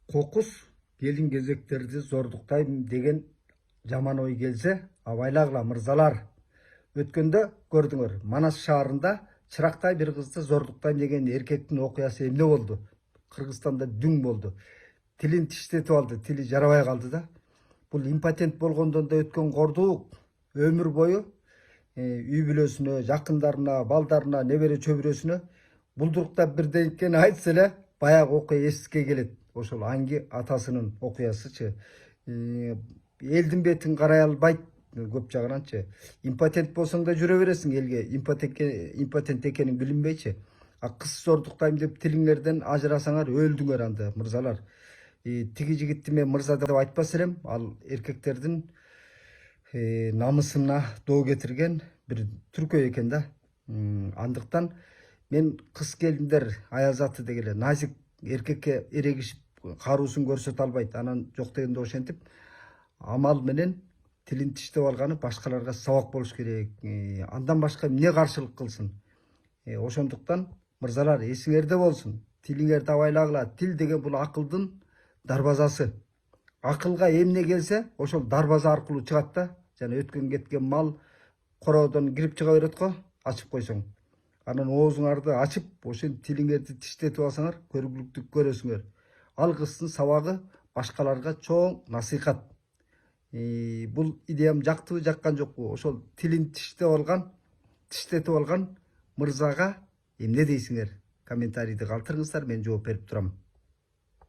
Қоқыс келин кезектерди зордуктайм деген жаман ой келсе, абайлагыла мырзалар. Өткөндө көрдүңөр, Манас шаарында чырактай бир кызды зордуктайм деген эркектин окуясы эмне болду? Кыргызстанда дүң болду. Тилин тиштетип алды, тили жарабай калды да. Бул импотент болгондон да өткөн кордук өмүр бою үй бүлөсүнө, жакындарына, балдарына, небере чөбүрөсүнө булдуруктап бирденкени айтса эле баягы окуя эске келет. Ошол Анги атасынын окуясычы. Элдин бетин карай албайт көп жагынан,чы. Импотент болсоң да жүрө бересиң элге, импотент экенин билинбейчи. А кыз зордуктайм деп тилиңерден ажырасаңар өлдүңөр анда, мырзалар. Тиги жигитти мен мырза деп айтпас элем, ал эркектердин намысына доо кетирген бир түркөй экен да. Андыктан мен кыз келиндер аяз аты дегеле назик эркекке эрегишип каруусун көрсөтө албайт. Анан жок дегенде ошентип амал менен тилин тиштеп алганы башкаларга сабак болуш керек. Андан башка эмне каршылык кылсын? Ошондуктан мырзалар эсиңерде болсун. Тилиңерди абайлагыла. Тил деген бул акылдын дарбазасы. Акылга эмне келсе, ошол дарбаза аркылуу чыгат да. Жана өткөн кеткен мал короодон кирип чыга берет го, ачып койсоң. Анан оозуңарды ачып, ошентип тилиңерди тиштетип алсаңар, көргүлүктү көрөсүңөр. Ал кыздын сабагы башкаларга чоң насыйхат. Бул идеям жактыбы, жаккан жокпу? Ошол тилин тиштетип алган мырзага эмне дейсиңер? Комментарийди калтырыңыздар, мен жооп берип турам.